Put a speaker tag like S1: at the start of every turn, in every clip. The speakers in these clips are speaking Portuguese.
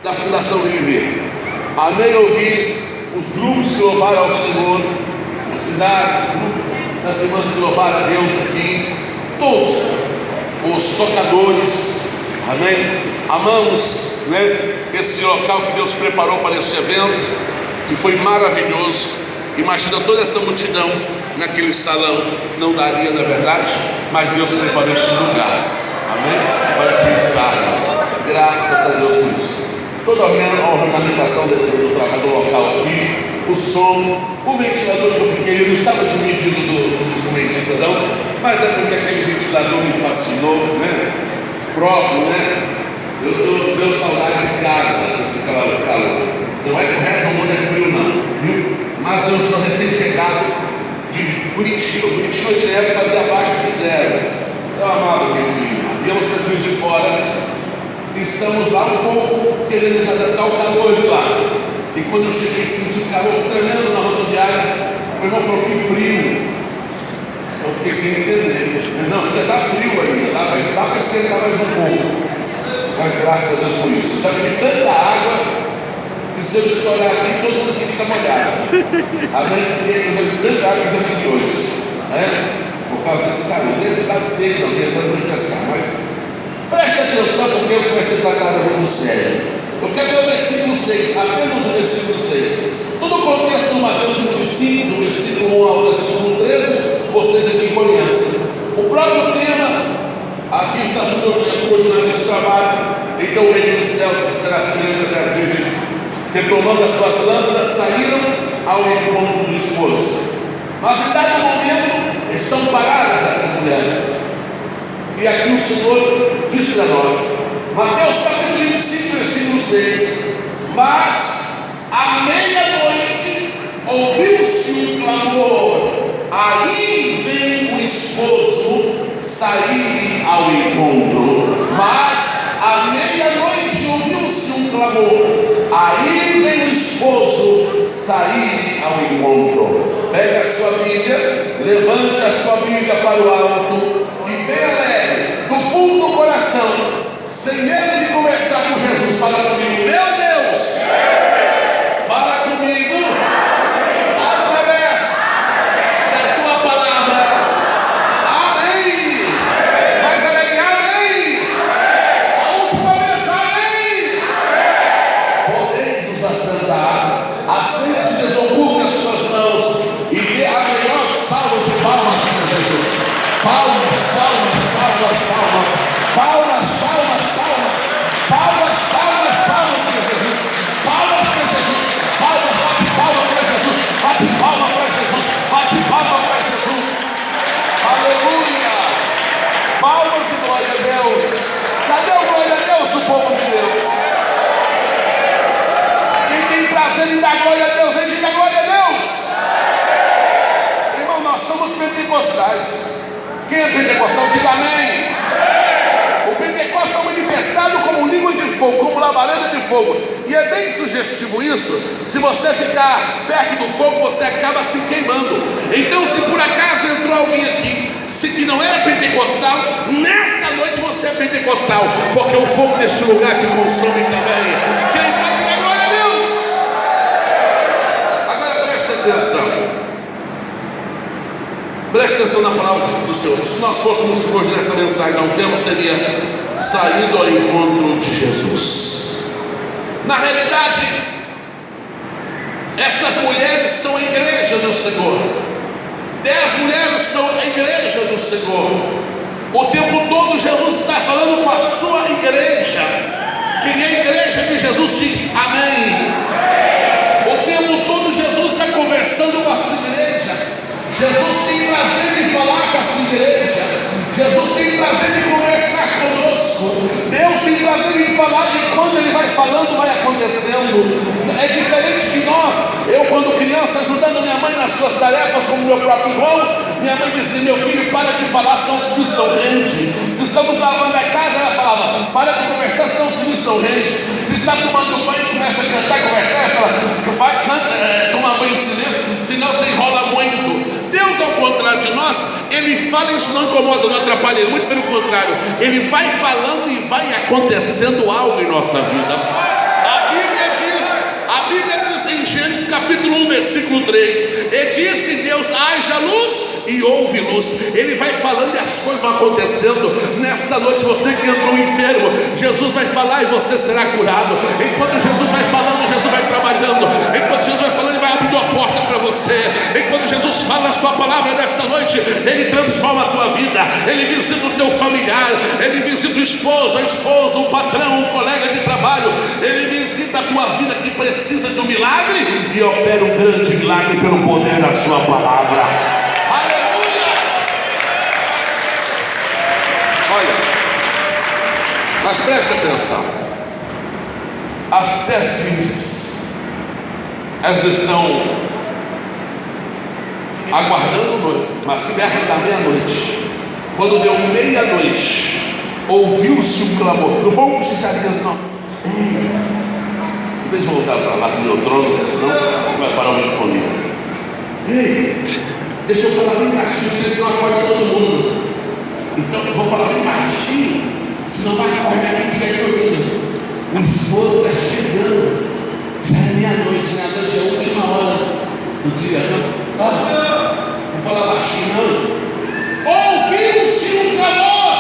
S1: da Fundação Livre. Amém. Ouvir os grupos que louvaram ao Senhor, o cidade, o grupo das irmãs que louvaram a Deus aqui, todos os tocadores. Amém. Amamos, esse local que Deus preparou para esse evento, que foi maravilhoso. Imagina toda essa multidão naquele salão, não daria, na verdade, mas Deus preparou este lugar, amém? Para que estarmos, graças a Deus por isso. Toda a ornamentação do trabalho do local aqui, o som, o ventilador que eu fiquei, eu não estava dividido dos instrumentistas não, mas é porque aquele ventilador me fascinou, próprio, eu deu saudade de casa, desse calor. Não é que o resto do mundo é frio não, viu? Mas eu sou recém-chegado de Curitiba. Curitiba tinha época fazia abaixo de zero. Então, amado querido, viemos para Juiz de Fora, estamos lá um pouco querendo nos adaptar ao calor de lá. E quando eu cheguei, senti um calor tremendo na rodoviária. O irmão falou que frio. Eu fiquei sem entender. Não, ainda está frio ainda, dá para esquentar mais um pouco. Mas graças a Deus por isso. Já bebi tanta água que se eu estourar aqui, todo mundo aqui fica molhado. Amém? Eu bebi tanta água que já bebi hoje. Por causa desse calor. Dentro está de sede, alguém tentando refrescar. Mas preste atenção, porque eu comecei a tratar muito sério. Eu quero ver o versículo 6, apenas o versículo 6. Todo o contexto do Mateus 25, do versículo 1 ao versículo 13, vocês aqui conhecem. O próprio tema aqui está sobre a sua jornada de trabalho. Então o reino dos céus será semelhante até as virgens que, tomando as suas lâmpadas, saíram ao encontro do esposo. Mas em dado momento estão paradas essas mulheres. E aqui o Senhor diz para nós, Mateus capítulo 25, versículo 6: mas à meia-noite ouviu-se um clamor, aí vem o esposo sair ao encontro. Mas à meia-noite ouviu-se um clamor, aí vem o esposo sair ao encontro. Pegue a sua Bíblia, levante a sua Bíblia para o alto e bem alegre, do fundo do coração, sem medo de conversar com Jesus, fala comigo: meu Deus, fala comigo através da tua palavra. Amém. Mais alegre, amém. A última vez, amém. Podeis nos assentar. Assente, desocupe as suas mãos e dê a melhor salva de palmas para Jesus. Palmas, palmas, palmas, palmas, palmas, palmas, palmas, palmas, palmas, palmas para Jesus. Palmas para Jesus. Palmas, bate palma para Jesus. Bate palma para Jesus. Bate palma para Jesus. Aleluia. Palmas e glória a Deus. Cadê o glória a Deus, o povo de Deus? Quem tem prazer em dar glória a Deus, ele diga glória a Deus. Irmão, nós somos pentecostais. Quem é pentecostal, diga amém. O pentecostal é manifestado como língua de fogo, como labareda de fogo. E é bem sugestivo isso. Se você ficar perto do fogo, você acaba se queimando. Então, se por acaso entrou alguém aqui que não era pentecostal, nesta noite você é pentecostal, porque o fogo deste lugar te consome também. Quem pode dizer glória a Deus? Agora preste atenção. Preste atenção na palavra do Senhor. Se nós fôssemos hoje nessa mensagem, o tema seria saído ao encontro de Jesus. Na realidade, essas mulheres são a igreja do Senhor. 10 mulheres são a igreja do Senhor. O tempo todo Jesus está falando com a sua igreja. Quem é a igreja de Jesus diz amém. O tempo todo Jesus está conversando com a sua igreja. Jesus tem prazer de falar com a sua igreja. Jesus tem prazer de conversar conosco. Deus tem prazer em falar, e quando Ele vai falando, vai acontecendo. É diferente de nós. Eu, quando criança, ajudando minha mãe nas suas tarefas, como meu próprio irmão, minha mãe dizia: meu filho, para de falar, senão os filhos estão rende. Se estamos lavando a casa, ela falava: para de conversar, senão os filhos estão rende. Se está tomando banho, começa a cantar e conversar, ela fala: vai, toma banho em silêncio, senão você enrola muito. Deus, ao contrário de nós, Ele fala e isso não incomoda, não atrapalha Ele, muito pelo contrário, Ele vai falando e vai acontecendo algo em nossa vida. capítulo 1, versículo 3, e disse Deus: haja luz, e houve luz. Ele vai falando e as coisas vão acontecendo. Nesta noite, você que entrou enfermo, Jesus vai falar e você será curado. Enquanto Jesus vai falando, Jesus vai trabalhando. Enquanto Jesus vai falando, Ele vai abrindo a porta para você. Enquanto Jesus fala a sua palavra nesta noite, Ele transforma a tua vida. Ele visita o teu familiar, Ele visita o esposo, a esposa, o patrão, o colega de trabalho. Ele visita a tua vida que precisa de um milagre e opera um grande milagre pelo poder da sua palavra. Aleluia! Olha, mas preste atenção. As 10 virgens, elas estão aguardando o noivo, mas perto da meia-noite, quando deu meia-noite, ouviu-se um clamor. Não foi um cochichadinho assim, não. Deixa eu voltar para lá com o meu trono, senão vai parar o microfone. Ei, deixa eu falar bem baixinho, senão acorda todo mundo. Então eu vou falar bem baixinho, senão vai acordar quem estiver dormindo. O esposo está chegando, já é meia-noite, meia-noite é a última hora do dia. Não vou falar baixinho, não. Ouviu-se um clamor,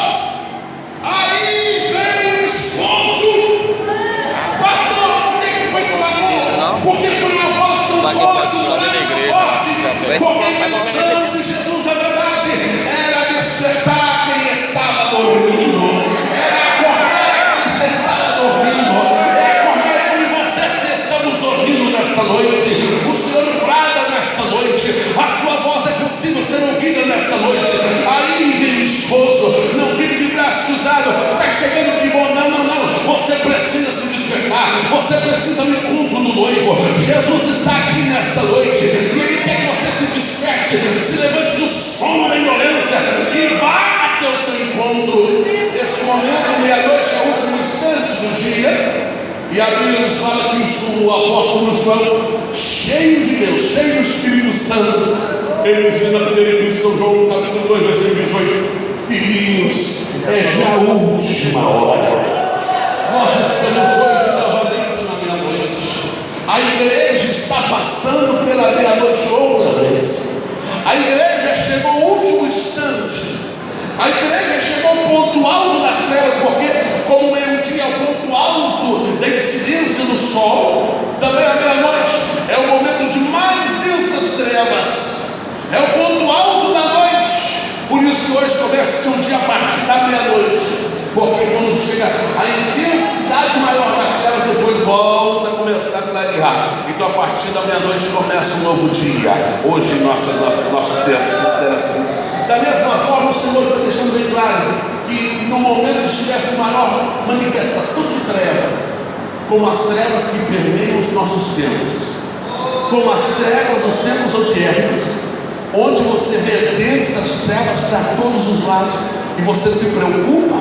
S1: aí veio o esposo. Porque foi uma voz tão forte, um clamor forte, porque pensando que Jesus, a verdade, era despertar quem estava dormindo, era acordar quem estava dormindo, é acordar eu e você se estamos dormindo nesta noite. O Senhor brada nesta noite, a sua voz é possível ser ouvida nesta noite. Aí vem o esposo, não fique de braço cruzado, está chegando que bom, não, você precisa se despertar, você precisa do encontro do noivo. Jesus está aqui nesta noite e Ele quer que você se desperte, se levante do sono da ignorância e vá até o seu encontro. Esse momento, meia-noite, é o último instante do dia, e a Bíblia nos fala que o apóstolo João, cheio de Deus, cheio do Espírito Santo, ele diz na primeira epístola, João capítulo 2, versículo 18: filhinhos, é já a última hora. Nós estamos hoje novamente na meia-noite. A igreja está passando pela meia-noite outra vez. A igreja chegou ao último instante. A igreja chegou ao ponto alto das trevas, porque como o meio-dia é o ponto alto da incidência do sol, também a meia-noite é o momento de mais densas trevas, é o ponto alto da noite. Por isso que hoje começa a ser um dia a partir da meia-noite, porque quando chega a intensidade maior das trevas, depois volta a começar a clarear. Então a partir da meia-noite começa um novo dia. Hoje em nossos tempos, considera assim. Da mesma forma, o Senhor está deixando bem claro que no momento que estivesse maior manifestação de trevas, como as trevas que permeiam os nossos tempos, como as trevas dos tempos odiernos, onde você vê densas trevas para todos os lados e você se preocupa,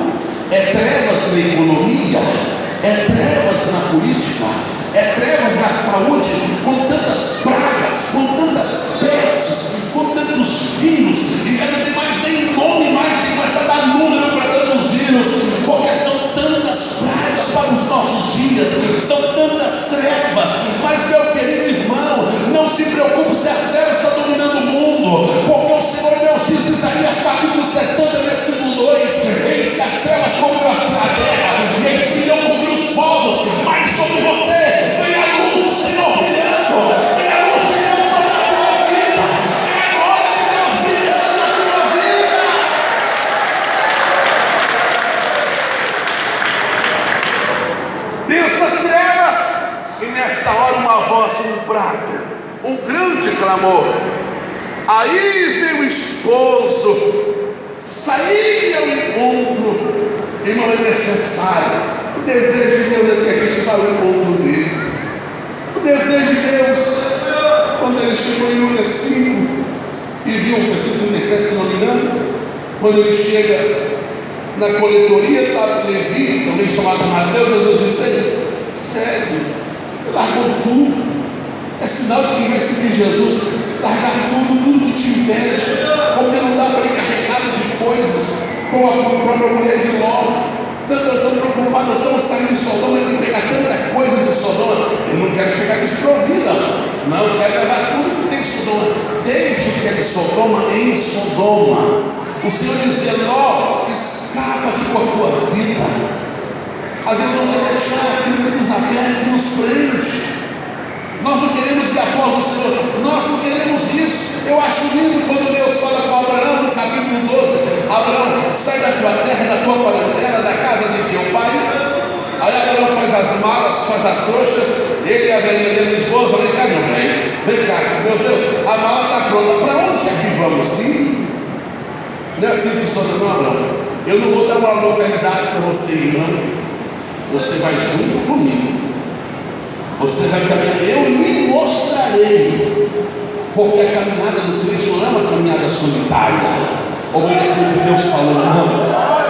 S1: é trevas na economia, é trevas na política, é trevas na saúde, com tantas pragas, com tantas pestes, com tantos vírus, e já não tem mais nem nome, mais tem começa a dar número para tantos vírus, porque são tantas pragas para os nossos dias, são tantas trevas. Mas meu querido irmão, não se preocupe se as trevas estão dominando o mundo, porque o Senhor Deus diz em Isaías capítulo 60, versículo 2: eis que as trevas cobriram a terra, e eles queriam cobrir os povos, mas sobre você vem a luz do Senhor brilhando, vem a luz de Deus sobre a tua vida, vem a glória de Deus brilhando na tua vida. Dessas trevas, e nesta hora uma voz, um brado, um grande clamor. Aí veio o esposo, saía ao encontro, e não é necessário. O desejo de Deus é que a gente vá ao encontro dele. O desejo de Deus, quando ele chegou em Lucas 5 e viu o versículo 37, se não me engano, quando ele chega na coletoria, estava Levi, também chamado Mateus, Jesus disse: segue, largou tudo. É sinal de quem vai seguir Jesus, largar tudo que te impede, porque não dá para ir carregado de coisas, como a própria mulher de Ló. Tão preocupada, estamos saindo de Sodoma, tem que pegar tanta coisa de Sodoma. Eu não quero chegar desprovida. Não quer levar tudo que tem de Sodoma. Desde o que é de Sodoma em Sodoma. O Senhor dizia: Ló, escapa-te com a tua vida. Às vezes não quer deixar aquilo que nos aperta, que nos prende. Nós não queremos ir após o Senhor, nós não queremos isso. Eu acho lindo quando Deus fala com Abraão no capítulo 12: Abraão, sai da tua terra, da tua parentela, da casa de teu pai. Aí Abraão faz as malas, faz as trouxas, ele e a velhinha dele diz: moça, vem cá, meu bem, vem cá, meu Deus, a mala está pronta, para onde é que vamos? Sim? Não é assim que funciona, não, Abraão. Eu não vou dar uma localidade para você ir, não. Você vai junto comigo. Você vai caminhar, eu lhe mostrarei, porque a caminhada do Cristo não é uma caminhada solitária, obedecendo o que Deus falou, não,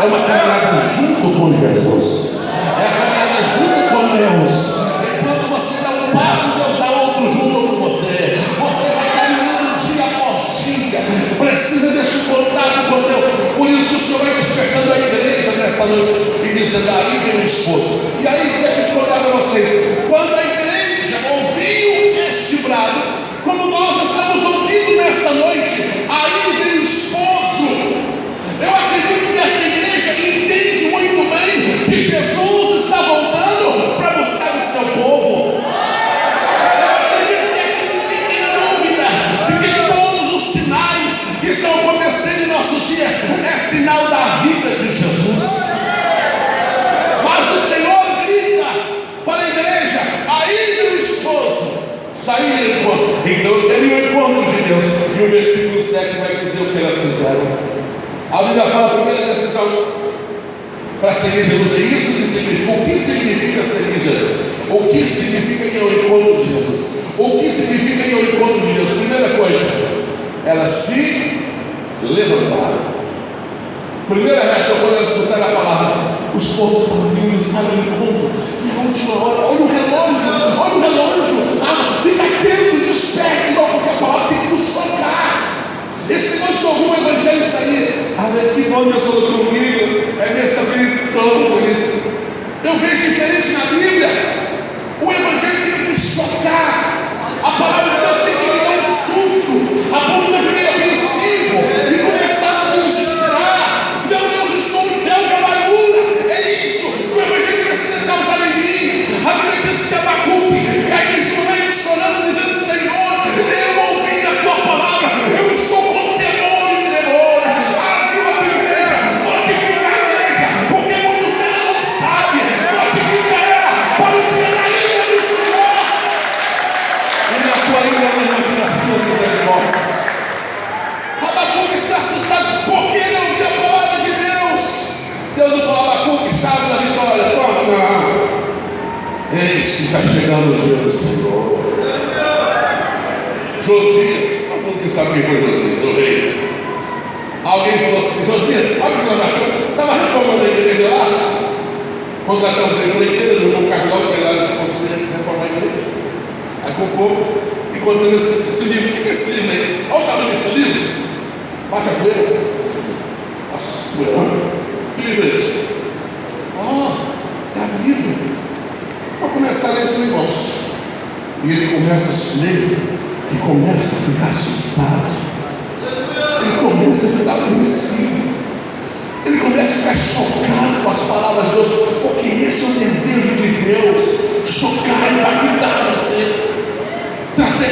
S1: é uma caminhada junto com Jesus, é a caminhada junto com Deus. Enquanto você dá um passo, Deus dá outro junto com você. Você vai caminhando dia após dia, precisa desse contato com Deus. Por isso que o Senhor vai despertando a igreja nessa noite e dizendo: aí vem o esposo. E aí, deixa eu te contar para vocês, quando a igreja ouviu este brado, como nós estamos ouvindo nesta noite, aí vem o esposo. Eu acredito que esta igreja entende muito bem que Jesus está voltando para buscar o seu povo. Eu acredito que não tem dúvida de que todos os sinais que estão acontecendo em nossos dias é sinal da vida de Jesus. Mas o Senhor grita para a igreja: aí vem o esposo. Sair do encontro. Então teve o encontro de Deus. E o versículo 7 vai dizer o que elas fizeram. A Bíblia fala: a primeira decisão para seguir Jesus é isso que significa. O que significa seguir Jesus? O que significa ir ao encontro de Jesus? O que significa ir ao encontro de Deus? Primeira coisa, elas se levantaram. Primeira reação quando elas escutaram a palavra, os povos famílios saem ao encontro. E a última hora, olha o relógio. Fica atento, desperto, porque a palavra tem que nos chocar. Esse nós ouviu o evangelho sair. Que bom Deus falou comigo. É dessa vez, estou por isso. Eu vejo diferente na Bíblia. O evangelho tem que nos chocar. A palavra de Deus tem que me dar um susto. A ponto de eu ficar apreensivo e começar a me desesperar. Meu Deus, estou no céu de amargura. É isso que o evangelho precisa causar em mim. A Bíblia diz que Abacuque cai de joelhos chorando, dizendo: Senhor, eu ouvi a tua palavra, eu estou com temor e tremor. Avisa a igreja, notifica a igreja, porque muitos dela não sabem. Notifica ela para o dia da ira do Senhor. E na tua ira levante as tuas misericórdias. Abacuque está assustado porque ele ouviu a palavra de Deus. Deus não falou: Abacuque, chave da vitória, toma, não. Eis que está chegando o dia do Senhor. Josias, todo mundo que sabe quem foi Josias, o rei. Alguém falou assim: Josias, sabe o que nós achamos? Estava reformando a igreja lá, contratamos ele para a igreja, o irmão Carlão, que era que conseguia reformar a igreja. Aí com pouco, encontrando esse livro. O que é esse livro aí? Olha o tamanho desse livro. Bate a poeira. Nossa, poeira. Que livro é esse? É a Bíblia. Vou começar a ler esse negócio. E ele começa a ler e começa a ficar assustado. Ele começa a ficar apreensivo. Ele começa a ficar chocado com as palavras de Deus, porque esse é o desejo de Deus: chocar, impactar você, trazer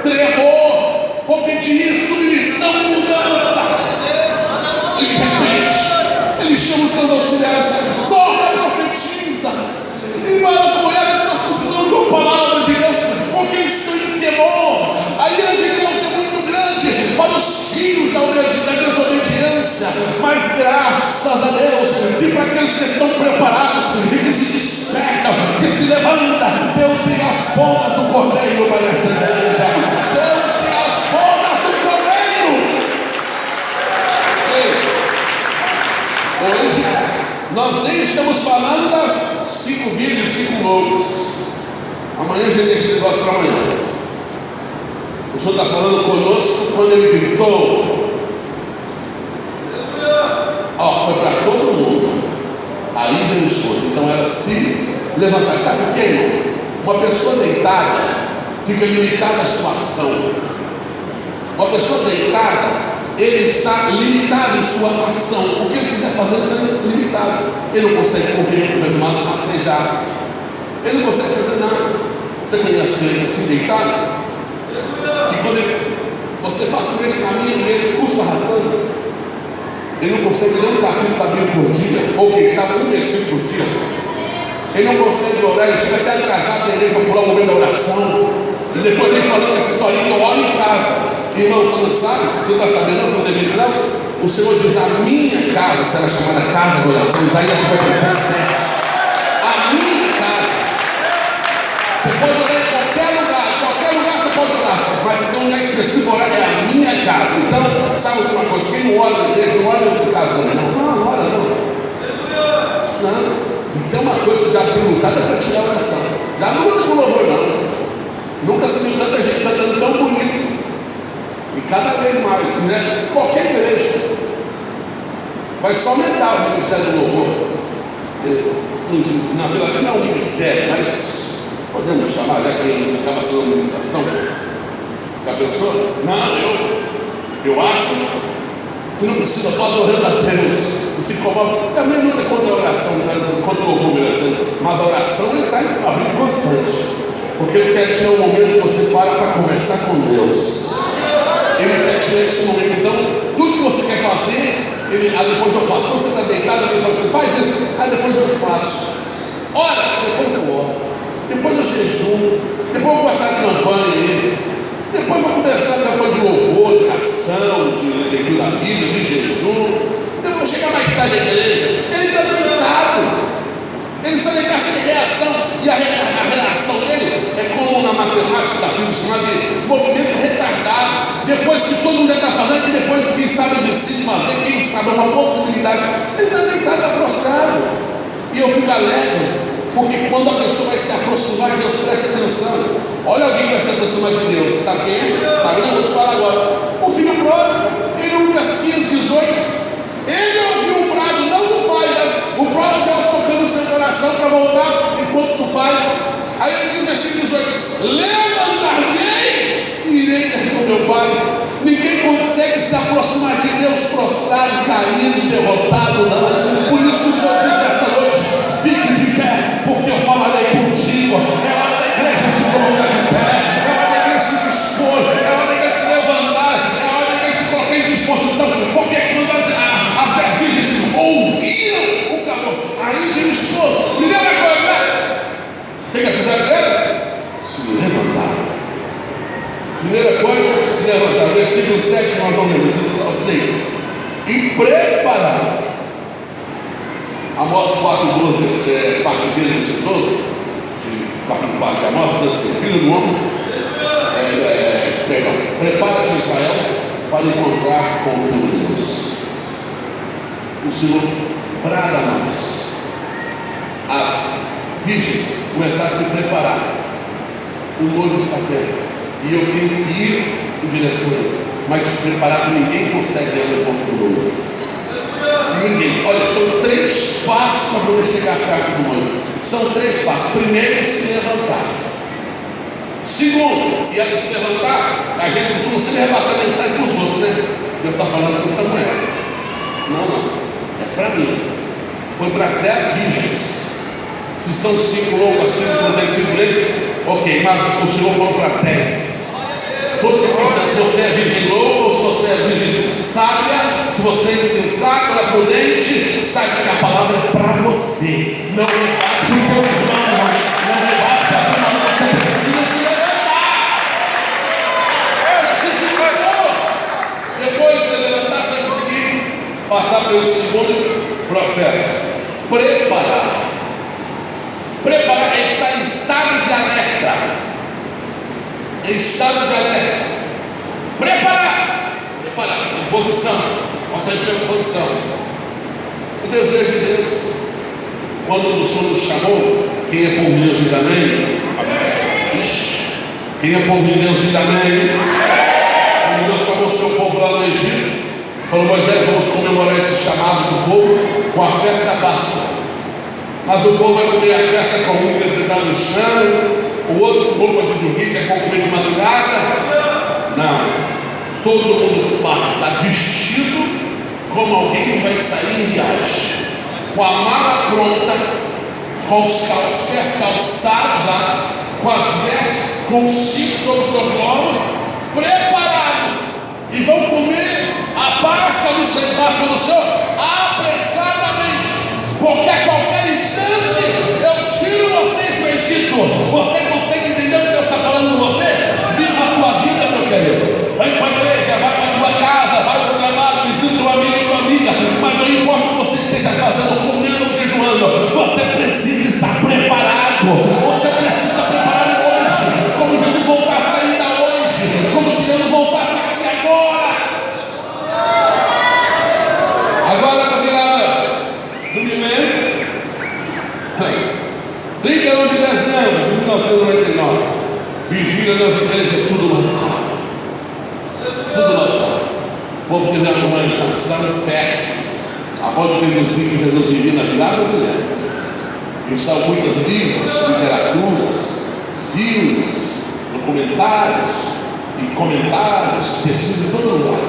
S1: tremor, porque diz submissão e mudança. E de repente, ele chama os seus auxiliares: corre, profetiza. E para com ela, nós precisamos de uma palavra de Deus, porque eles estão em temor. A ira de Deus é muito grande para os filhos da desobediência, mas graças a Deus, e para aqueles que estão preparados e que se despertam, que se levantam, Deus tem as pontas do cordeiro para esta igreja. Deus tem as pontas do cordeiro. Hoje nós nem estamos falando das 5 vídeos, 5 loucos. Amanhã a gente deixa esse negócio para amanhã. O Senhor está falando conosco quando Ele gritou. Foi para todo mundo. Aí vem o esposo. Então era se levantar. Sabe o que, irmão? Uma pessoa deitada, fica limitada a sua ação. Uma pessoa deitada, ele está limitado em sua ação. O que ele quiser fazer, ele está limitado. Ele não consegue correr, comer mais rastejar. Ele não consegue fazer nada. Você conhece gente assim deitado? Que quando você facilmente caminha e ele custa arrastando. Ele não consegue ler um capítulo da Bíblia por dia, ou quem sabe um versículo por dia. Ele não consegue orar, ele chega até atrasado da igreja para pular o momento da oração. E depois vem falando essa historinha que eu oro em casa. Irmão, você não sabe? Você está sabendo? Não, você não sabe, não? O Senhor diz: a minha casa será chamada casa de oração. Isaías 57. A minha casa. Você pode orar em qualquer lugar você pode orar. Mas se tem um lugar específico, orar é a minha casa. Então, sabe uma coisa? Quem não ora na igreja, não ora em casa também. Não ora não. Não. Então uma coisa que já tem lutado é para tirar a oração. Já não luta com louvor, não. Nunca se viu tanta gente cantando tão bonito. E cada vez mais, né? Qualquer igreja vai só aumentar o ministério do louvor. Na verdade, não é um ministério, mas podemos chamar, já que acaba sendo uma administração. Já pensou? Não, eu acho que não precisa estar adorando a Deus. Se incomoda. Também não é contra a oração, contra o louvor, melhor dizendo. Mas a oração ele está abrindo constante. Porque ele quer tirar um momento que você para conversar com Deus. Ele quer tirar esse momento. Então, tudo que você quer fazer, depois eu faço. Quando você está deitado, ele fala assim: faz isso, depois eu faço. Ora, depois eu oro. Depois eu jejum. Depois eu vou começar a campanha aí. Depois eu vou começar a campanha de louvor, de oração, de leitura da Bíblia, de jejum. Depois eu vou chegar mais tarde na igreja. Ele está deitado. Ele só tem sem reação. E a reação dele é como na matemática da física, chamada de movimento retardado. Depois que todo mundo está fazendo, e depois quem sabe decide fazer, quem sabe é uma possibilidade. Ele está deitado, está prostrado. E eu fico alegre, porque quando a pessoa vai se aproximar de Deus, preste atenção. Olha alguém que vai se aproximar de Deus. Sabe quem é? Sabe? Eu vou te falar agora. O filho pródigo. Ele Lucas 15, 18. Ele ouviu o brado, não do pai, mas o próprio Deus tocando o seu coração para voltar enquanto do pai. Aí ele diz versículo 18: levantar-me-ei e irei ter com meu pai. Ninguém consegue se aproximar de Deus prostrado, caído, derrotado, não. Por isso o Senhor diz esta noite: fique de pé, porque eu falarei contigo. É hora da igreja se colocar de pé, é hora da igreja se dispor, é hora da igreja se levantar, é hora da igreja se colocar em disposição, porque quando as vestígias ouviram o clamor, aí que esposo, primeira coisa, tem que fazer se levantar. Primeira coisa, se levantar. Versículo 7, nós vamos ler, versículo 6. E preparar. Amós 4, 12, parte B, versículo 12, de capítulo 4 de Amós, diz assim: filho do homem, prepara-te, Israel, para encontrar com o teu Deus. O Senhor brada mais. As virgens começaram a se preparar. O noivo está perto. E eu tenho que ir em direção a ele. Mas despreparado, ninguém consegue ir ao ponto do noivo. Ninguém. Olha, são 3 passos para poder chegar perto do noivo. São 3 passos. Primeiro, se levantar. Segundo, e antes de se levantar, a gente costuma se levantar a mensagem para os outros, né? Deus está falando com essa mulher. Não. É para mim. Foi para as 10 virgens. Se são 5 loucas, 5 prudentes, 5 leitos, ok, mas o Senhor falou para as 10. Todos que pensam, se você é virgem louca ou se você é virgem sábia, se você é insensato, é prudente, saiba que a palavra é para você. Não rebate para o teu irmão, não rebate para a tua irmã, você precisa se levantar. Você se levantou. Depois de se levantar, você vai conseguir passar pelo segundo processo: preparar. Preparar é estar em estado de alerta. Em estado de alerta. Preparar. Em posição. Bota em posição. O desejo de Deus. Quando o Senhor nos chamou, quem é povo de Deus diz amém? Amém. Quem é povo de Deus diz amém? Quando Deus chamou o seu povo lá no Egito, falou: Moisés, vamos comemorar esse chamado do povo com a festa da Páscoa. Mas o povo vai comer a festa comum que eles estão no chão, o outro com roupa de dormir, já comer de madrugada. Não, todo mundo farda, vestido como alguém que vai sair em viagem, com a mala pronta, com os pés calçados lá, com as vestes, com os cintos sobre os seus lombos, preparado, e vão comer a Páscoa do Senhor apressadamente, porque a qualquer instante eu tiro vocês do Egito. Você consegue entender o que Deus está falando com você? Viva a tua vida, meu querido. Vai para a igreja, vai para a tua casa, vai para o trabalho, visita o amigo e tua amiga, mas não importa o que você esteja fazendo, comendo ou jejuando, você precisa estar preparado. Você precisa estar preparado hoje, como Jesus voltasse ainda hoje, como se Jesus voltasse aqui agora. Agora para virar do milênio, 31 de dezembro de 1999, vigília nas igrejas, tudo lotado. Tudo lotado. O povo teve uma estação fértil, após deduzir que Jesus vivia na virada do milênio. E são muitas livros, literaturas, filmes, documentários e comentários, pesquisas em todo lugar.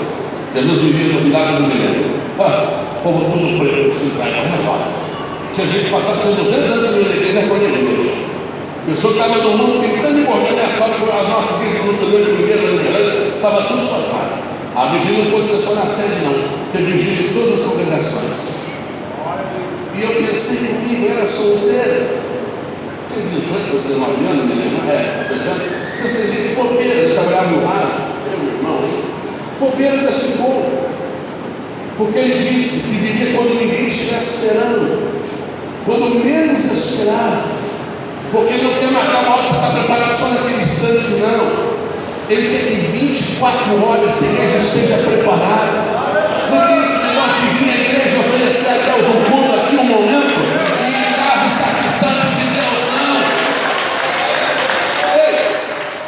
S1: Jesus vivia na virada do milênio. O povo tudo preto, sai correndo agora. Se a gente passasse por 200 anos de igreja, não foi nem igreja. Pessoas que estavam no mundo pintando e bordando, é só que as nossas igrejas no primeiro, estava tudo soltado. A vigília não pode ser só na sede, não. Tem vigília em todas as congregações. E eu pensei comigo, eu era solteiro. Tinha 18 ou 19 anos, me lembro. Eu pensei, gente, bobeira, eu trabalhava no rádio, eu, meu irmão, hein? Bobeira desse povo. Porque ele disse que viria quando ninguém estivesse esperando, quando menos esperasse. Porque ele não quer marcar uma hora que você está preparado só naquele instante, não. Ele quer que 24 horas que a igreja esteja preparada. Não tem esse negócio de vir à igreja oferecer a Deus um culto aqui um momento e em casa está distante de Deus, não. Ei,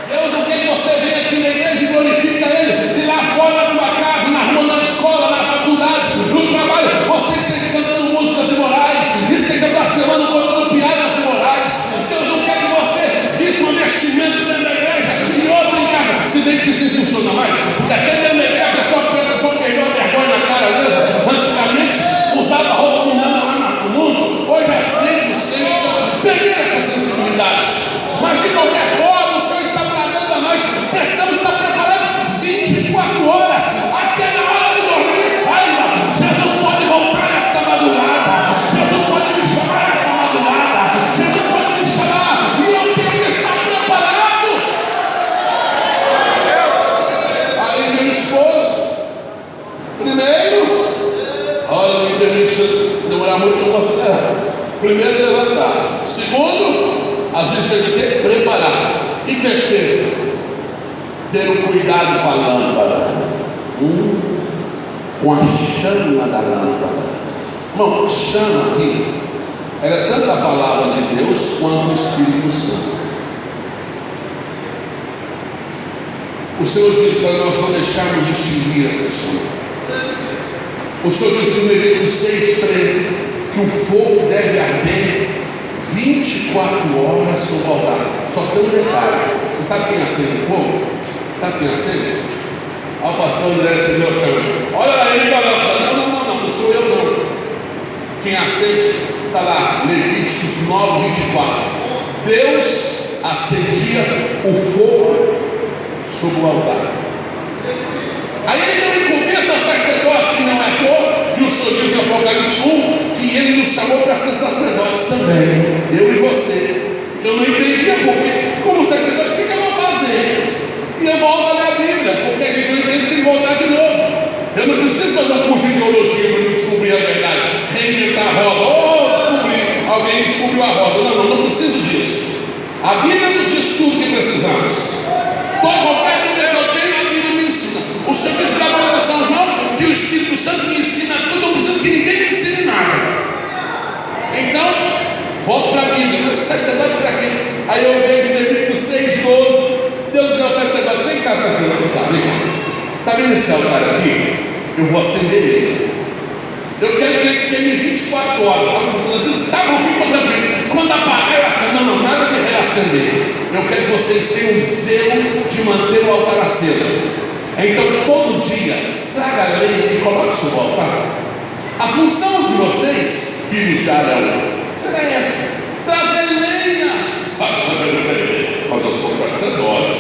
S1: Deus não quer que você venha aqui na igreja e glorifique Ele, e lá fora na tua casa, na rua, na escola, na faculdade, no trabalho, você esteja cantando músicas imorais, esteja blasfemando, contando piadas imorais. Deus não quer que você visse um vestimento dentro da igreja e outro em casa. Se bem que isso não funciona mais, porque até dentro da igreja a pessoa perdeu a vergonha na cara. Antigamente usava roupa humana lá no mundo, hoje as crentes perderam essa sensibilidade. Mas de qualquer forma, o Senhor está bradando a nós, precisamos estar preparados 24 horas, até na hora de dormir. Saiba, Jesus pode voltar nessa madrugada, Jesus pode me chamar nessa madrugada, Jesus pode me chamar, e eu tenho que estar preparado. Aí meu esposo, primeiro, olha, me permite demorar muito para você. Primeiro, levantar. Segundo, às vezes tem que preparar. E terceiro, ter um cuidado com a lâmpada, com a chama da lâmpada. Irmão, chama aqui era tanto a palavra de Deus quanto o Espírito Santo. O Senhor diz para nós não deixarmos extinguir essa chama. O Senhor diz em Levítico 6,13 que o fogo deve arder 24 horas sobre o altar. Só tem um detalhe: você sabe quem acende o fogo? Sabe quem acende? O pastor André recebeu a chama. Olha lá, ele não, não sou eu não. Quem acende está lá, Levíticos 9:24. Deus acendia o fogo sobre o altar. Aí ele não incumbia seus sacerdotes, que não é cor, que o Senhor diz em Apocalipse 1, que ele nos chamou para ser sacerdotes também, eu e você. Eu não entendia porque, como sacerdote, o que eu vou fazer? E eu volto a ler a Bíblia, porque a gente não entende, tem que voltar de novo. Eu não preciso fazer uma curso de teologia para descobrir a verdade, reinventar a roda, descobrir, alguém descobriu a roda. Não preciso disso. A Bíblia nos diz tudo que precisamos. Qualquer dúvida que eu tenho, a Bíblia me ensina. O Senhor diz para a oração, não, que o Espírito Santo me ensina tudo, não precisa que ninguém me ensine nada. Então, volto para a Bíblia, sacerdote para quê? Aí eu vejo em Levítico 6:12, Deus diz ao sacerdote, vem cá, sacerdote, vem cá. Está vendo esse altar aqui? Eu vou acender ele. Eu quero que ele queime 24 horas. O sacerdote diz, tá bom, fica tranquilo. Quando apagar, eu acendo. Não, nada de reacender. eu quero que vocês tenham o zelo de manter o altar aceso. Então, todo dia, traga a lenha e coloque sobre o altar. A função de vocês, filhos de Arão, será essa: trazer lenha. Mas eu sou sacerdote,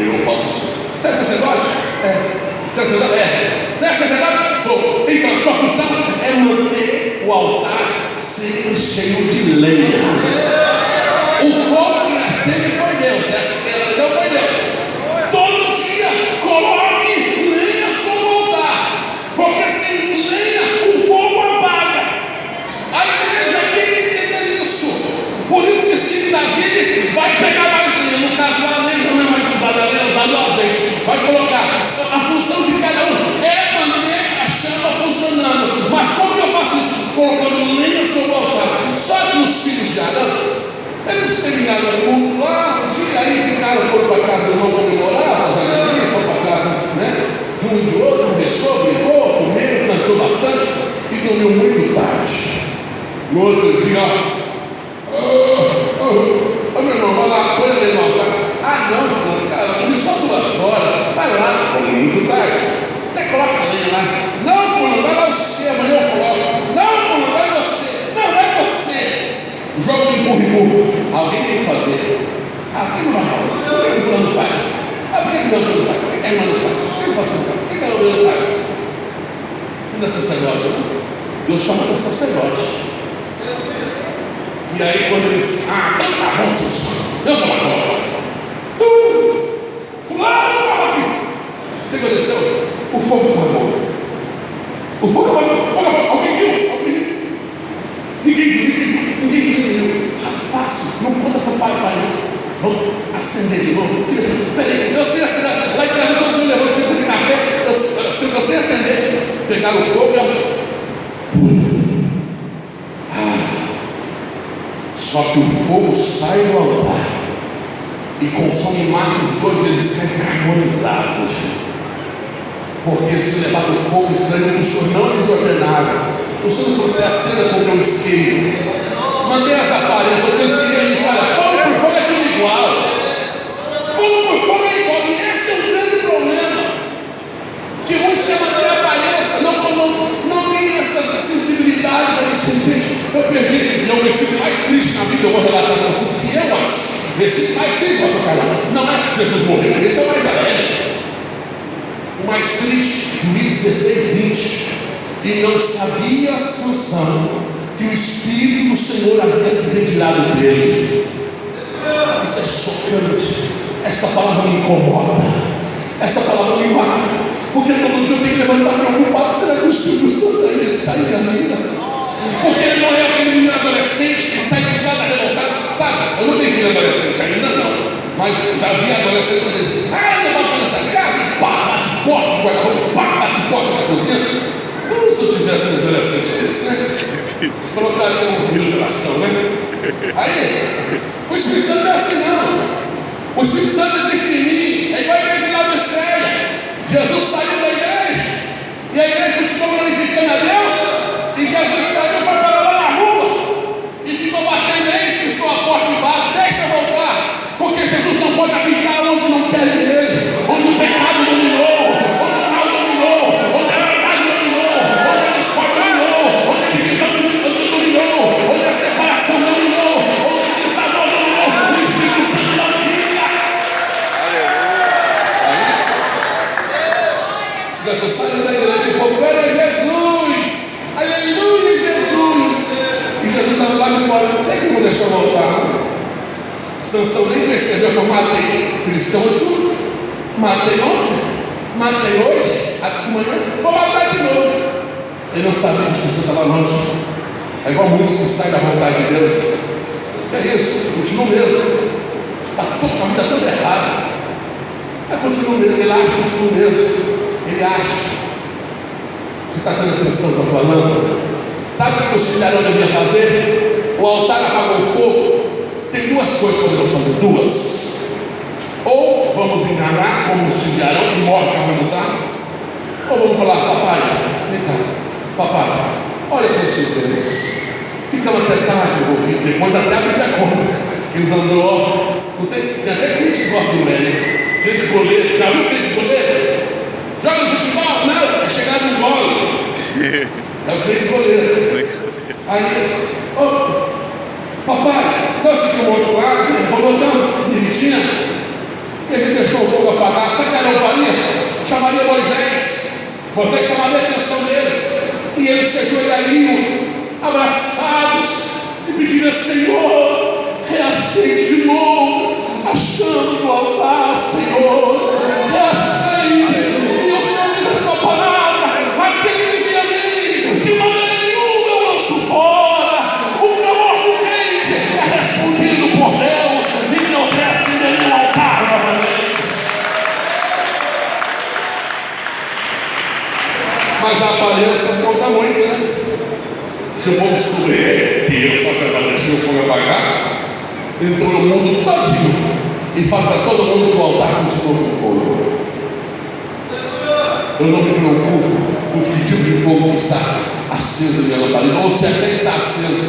S1: eu faço isso. Você é sacerdote? Sacerdote? Você é sacerdote? Sou. Então, a sua função é manter o altar sempre cheio de lenha. O fogo que acende foi Deus, essa acendeu foi Deus. Todo dia coloque lenha sobre o altar, porque sem lenha o fogo apaga. A igreja tem que entender isso. Por isso que se Davi vai pegar mais lenha, no caso a lenha não é mais usada, a lenha é usada o azeite. Vai colocar. A função de cada um é manter a chama funcionando. Mas como que eu faço isso? Colocando lenha sobre o altar. Só que os filhos de Arão, eles terminaram o culto lá, um dia, aí ficaram, foram para casa do irmão comemorar, fazer alegria, foram para casa, de um e de outro, conversou, brigou, comeu, cantou bastante e dormiu muito tarde. No outro dia, meu irmão, vai lá, põe ali no altar. Não, fulano, cara, dormi só 2 horas, vai lá, como muito tarde. Você coloca a lenha lá. Não, fulano, vai você, amanhã eu coloco. Não, fulano, vai você. Não, vai você. O jogo de empurra. Alguém tem que fazer. Quem não vai fazer? Por que o fulano faz? Por que o fulano faz? Por que a irmã não faz? Por que o pastor faz? Por que a outra não faz? Você não é sacerdote, não? Deus chama de sacerdote. E aí quando eles, então tá bom, Deus vai colocar. Fulano, coloque. O que aconteceu? O fogo apagou. O fogo apagou. Alguém viu? Ninguém viu. Fácil, não conta para o pai. Vamos acender de novo. Peraí, eu sei acender. Lá em casa todo dia levando você fazer café. Eu sei acender. Pegaram o fogo e só que o fogo sai do altar e consome mais os dois, eles caem carbonizados. Porque se levar do fogo estranho, o Senhor não lhes ordenava. O Senhor não trouxe a cena com o meu isqueiro. Mantenha as aparências, eu queria isso. Olha, fogo por fogo é tudo igual. Fogo por fogo é igual. E esse é um grande problema. Que muitos querem manter a aparência, não tem essa sensibilidade para isso. Eu perdi. É o versículo mais triste na Bíblia, eu vou relatar para vocês, que eu acho. Versículo mais triste, pastor Carlos. Não é Jesus morreu, esse é o mais alegre. O mais triste, Juízes 16, 20. E não sabia Sansão que o Espírito do Senhor havia se retirado dele. Isso é chocante. Essa palavra me incomoda. Essa palavra me mata. Porque todo dia eu tenho que levantar preocupado. Será que o Espírito Santo ainda está em minha vida? Porque ele não é aquele menino adolescente que sai de casa revoltado. Sabe, eu não tenho filho adolescente ainda não. Mas já vi adolescentes que dizem, não volta nessa casa, bate porta, bate porta da cozinha. Como se eu tivesse um adolescente desse, né? Colocaria um filho de oração, né? Aí, o Espírito Santo não é assim não. O Espírito Santo é definir, é igual a igreja de Laodiceia. Jesus saiu da igreja, e a igreja continuou glorificando a Deus, e Jesus saiu e foi para lá na rua, e ficou batendo aí, fechou a porta e bate, deixa eu voltar, porque Jesus não pode habitar onde não querem ele, onde o pecado dominou, onde o mal dominou, onde a verdade dominou, onde a discórdia dominou, onde a divisão dominou, onde a separação dominou, onde o desamor dominou, o Espírito Santo domina. Jesus saiu da igreja e o povo, glória a Jesus, aleluia Jesus. E Jesus estava lá de fora, não sei que não deixou voltar. Sansão nem percebeu, falou, matei cristão antigo, matei ontem, matei hoje, amanhã, vou matar de novo. Ele não sabia que você estava longe. É igual muitos que saem da vontade de Deus. Que é isso, continua mesmo. Está tudo errado. Continua mesmo, ele acha, continua mesmo. Ele acha. Você está dando atenção que eu estou falando? Sabe o que os filharão deviam fazer? O altar apagou o fogo. Tem 2 coisas que podemos fazer, 2. Ou vamos enganar como os filharão que morrem para organizar, ou vamos falar, papai, vem cá, papai, olha para os seus Deus. Ficamos até tarde, eu vou vir depois até a Bíblia conta. Eles andou. Tem até crente que gosta de mulher, né? Crente goleiro. Já viu crente goleiro? Joga no futebol? Não, é chegar no gol. É o crente goleiro. Aí, papai, nós ficamos do outro lado, vamos botar umas bonitinhas. Que a gente deixou o fogo apagar. Sabe o que eu faria? Chamaria Moisés. Moisés chamaria a atenção deles. E eles se ajoelhariam, abraçados, e pediriam: Senhor, reacende de novo a chama do altar, Senhor. Reacende. E o Senhor diz essa palavra: aquele que vive a mim, de maneira nenhuma eu lanço fora. O clamor do crente é respondido por Deus, e Deus reacende no altar novamente. Mas a aparência conta muito, né? Se o povo descobrir que ele sacerdote deixou o fogo apagar, entrou no mundo todinho e fala para todo mundo voltar e continuar com o fogo. Eu não me preocupo com que tipo de fogo que está aceso na minha lamparina, ou se até está aceso,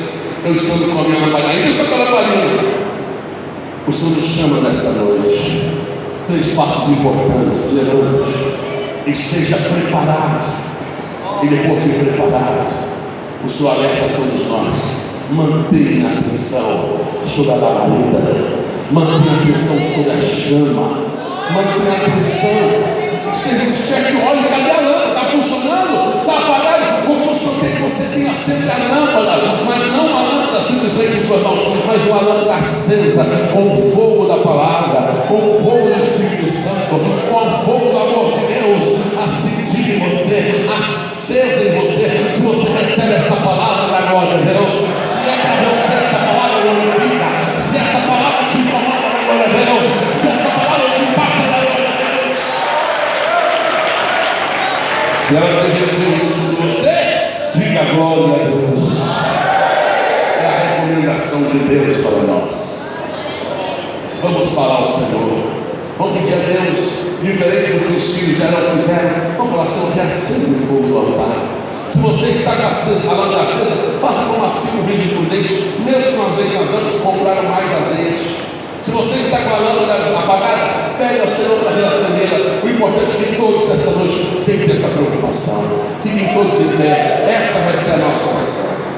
S1: eu estou com a minha lamparina. Ainda estou com a lamparina. O Senhor nos chama nessa noite. 3 passos importantes. Levante, esteja preparado. E depois de preparado, o Senhor alerta a todos nós: mantenha a atenção sobre a labareda, mantenha a atenção sobre a chama, mantenha a atenção. Esteja esperto, olha, cadê a lâmpada? Está funcionando? Está apagado? Como o Senhor quer que você tenha sempre a lâmpada, mas não uma lâmpada simplesmente em suas mãos, mas uma lâmpada acesa com o fogo da palavra, com o fogo do Espírito Santo, com o fogo do amor de Deus acendido em você, aceso em você. Se você recebe essa palavra da glória de Deus, se é para você essa palavra glorifica, se essa palavra te incomoda da glória de Deus, se essa palavra te impacta da glória de Deus, se ela tem refluência de você, diga glória a Deus. É a recomendação de Deus para nós. Vamos falar ao Senhor. Vamos pedir a Deus, diferente do que os filhos já fizeram. Vamos falar: Senhor, reacende o fogo do altar. Se você está com a lâmpada acesa, faça como assim o vídeo prudente. Mesmo com azeite nas lâmpadas, compraram mais azeite. Se você está com a lâmpada apagada, pegue ao Senhor para reacendê-la. O importante é que todos essa noite tenham essa preocupação. Fiquem todos em pé. Essa vai ser a nossa oração.